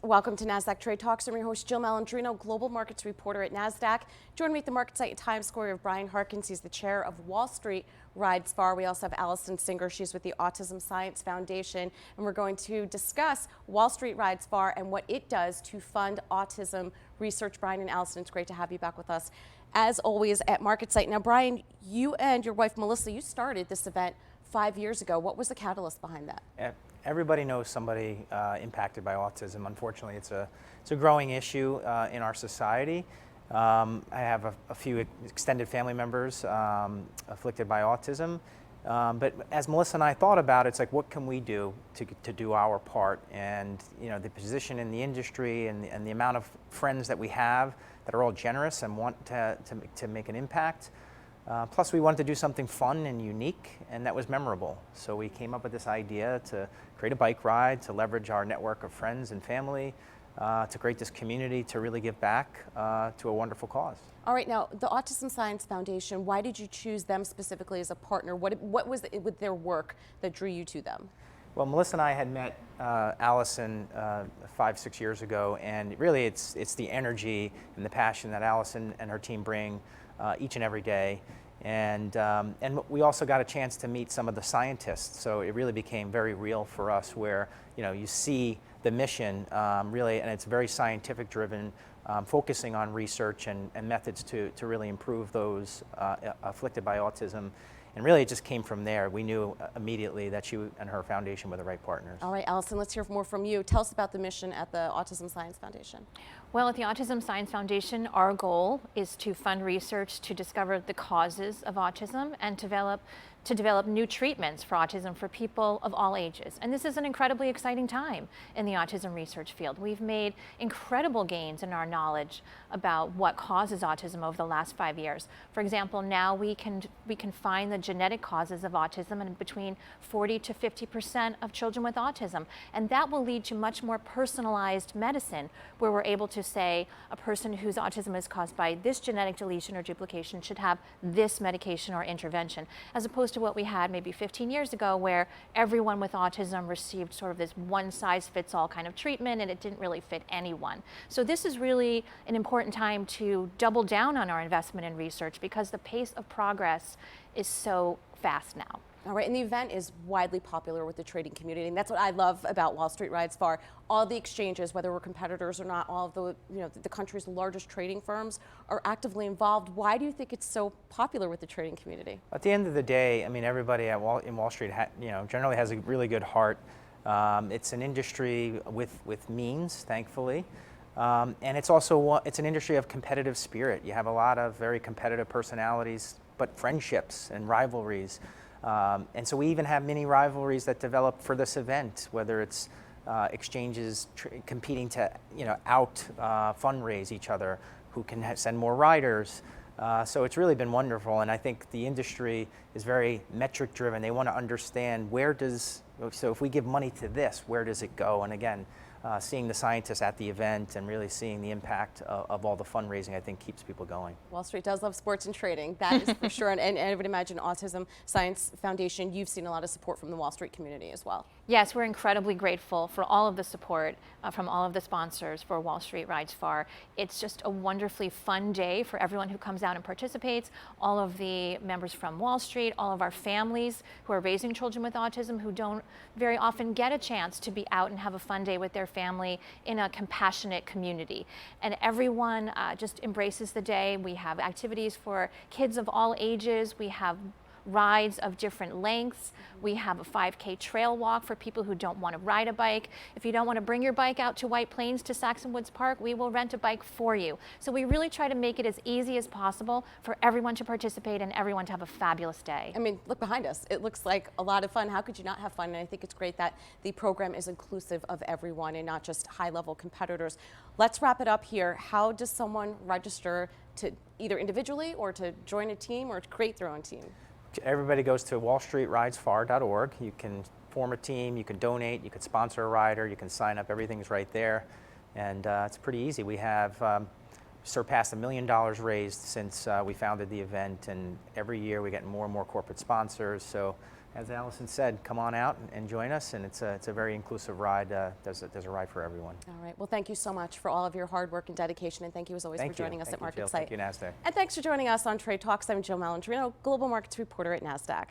Welcome to Nasdaq Trade Talks. I'm your host, Jill Malandrino, global markets reporter at Nasdaq. Joining me at the market site in Times Square, we have Brian Harkins. He's the chair of Wall Street Rides Far. We also have Allison Singer. She's with the Autism Science Foundation. And we're going to discuss Wall Street Rides Far and what it does to fund autism research. Brian and Allison, it's great to have you back with us, as always, at Market Site. Now, Brian, you and your wife, Melissa, you started this event 5 years ago. What was the catalyst behind that? Everybody knows somebody impacted by autism. Unfortunately, it's a growing issue in our society. I have a few extended family members afflicted by autism. But as Melissa and I thought about it, it's like, what can we do to do our part? And the position in the industry and the amount of friends that we have that are all generous and want to make an impact. Plus, we wanted to do something fun and unique, and that was memorable. So we came up with this idea to create a bike ride, to leverage our network of friends and family, to create this community, to really give back to a wonderful cause. All right, now, the Autism Science Foundation, why did you choose them specifically as a partner? What was it with their work that drew you to them? Well, Melissa and I had met Allison 5-6 years ago, and really it's the energy and the passion that Allison and her team bring each and every day. And we also got a chance to meet some of the scientists, so it really became very real for us, where you see the mission really, and it's very scientific driven, focusing on research and methods to really improve those afflicted by autism. And really, it just came from there. We knew immediately that she and her foundation were the right partners. All right, Allison, let's hear more from you. Tell us about the mission at the Autism Science Foundation. Well, at the Autism Science Foundation, our goal is to fund research to discover the causes of autism and to develop new treatments for autism for people of all ages. And this is an incredibly exciting time in the autism research field. We've made incredible gains in our knowledge about what causes autism over the last 5 years. For example, now we can find the genetic causes of autism in between 40 to 50% of children with autism. And that will lead to much more personalized medicine, where we're able to say a person whose autism is caused by this genetic deletion or duplication should have this medication or intervention, as opposed to what we had maybe 15 years ago, where everyone with autism received sort of this one-size-fits-all kind of treatment, and it didn't really fit anyone. So this is really an important time to double down on our investment in research, because the pace of progress is so fast now. All right, and the event is widely popular with the trading community, and that's what I love about Wall Street Rides Far. All the exchanges, whether we're competitors or not, all of the country's largest trading firms are actively involved. Why do you think it's so popular with the trading community? At the end of the day, I mean, everybody in Wall Street generally has a really good heart. It's an industry with means, thankfully. And it's also it's an industry of competitive spirit. You have a lot of very competitive personalities, but friendships and rivalries. And so we even have mini rivalries that develop for this event, whether it's exchanges competing to fundraise each other, who can send more riders. So it's really been wonderful, and I think the industry is very metric driven. They want to understand so if we give money to this, where does it go? And again, seeing the scientists at the event and really seeing the impact of all the fundraising, I think, keeps people going. Wall Street does love sports and trading, that is for sure. And I would imagine Autism Science Foundation, you've seen a lot of support from the Wall Street community as well. Yes, we're incredibly grateful for all of the support from all of the sponsors for Wall Street Rides Far. It's just a wonderfully fun day for everyone who comes out and participates, all of the members from Wall Street, all of our families who are raising children with autism, who don't very often get a chance to be out and have a fun day with their family in a compassionate community. And everyone just embraces the day. We have activities for kids of all ages. We have rides of different lengths. We have a 5K trail walk for people who don't want to ride a bike. If you don't want to bring your bike out to White Plains to Saxon Woods Park, we will rent a bike for you. So we really try to make it as easy as possible for everyone to participate and everyone to have a fabulous day. I mean, look behind us. It looks like a lot of fun. How could you not have fun? And I think it's great that the program is inclusive of everyone and not just high-level competitors. Let's wrap it up here. How does someone register to either individually or to join a team or to create their own team? Everybody goes to wallstreetridesfar.org. You can form a team, you can donate, you can sponsor a rider, you can sign up, everything's right there. And it's pretty easy. We have surpassed $1 million raised since we founded the event, and every year we get more and more corporate sponsors. So as Allison said, come on out and join us, and it's a very inclusive ride. There's a ride for everyone. All right. Well, thank you so much for all of your hard work and dedication, and thank you as always for joining us at Thank you, Market Jill. Site. Thank you, Nasdaq. And thanks for joining us on Trade Talks. I'm Jill Malandrino, Global Markets Reporter at Nasdaq.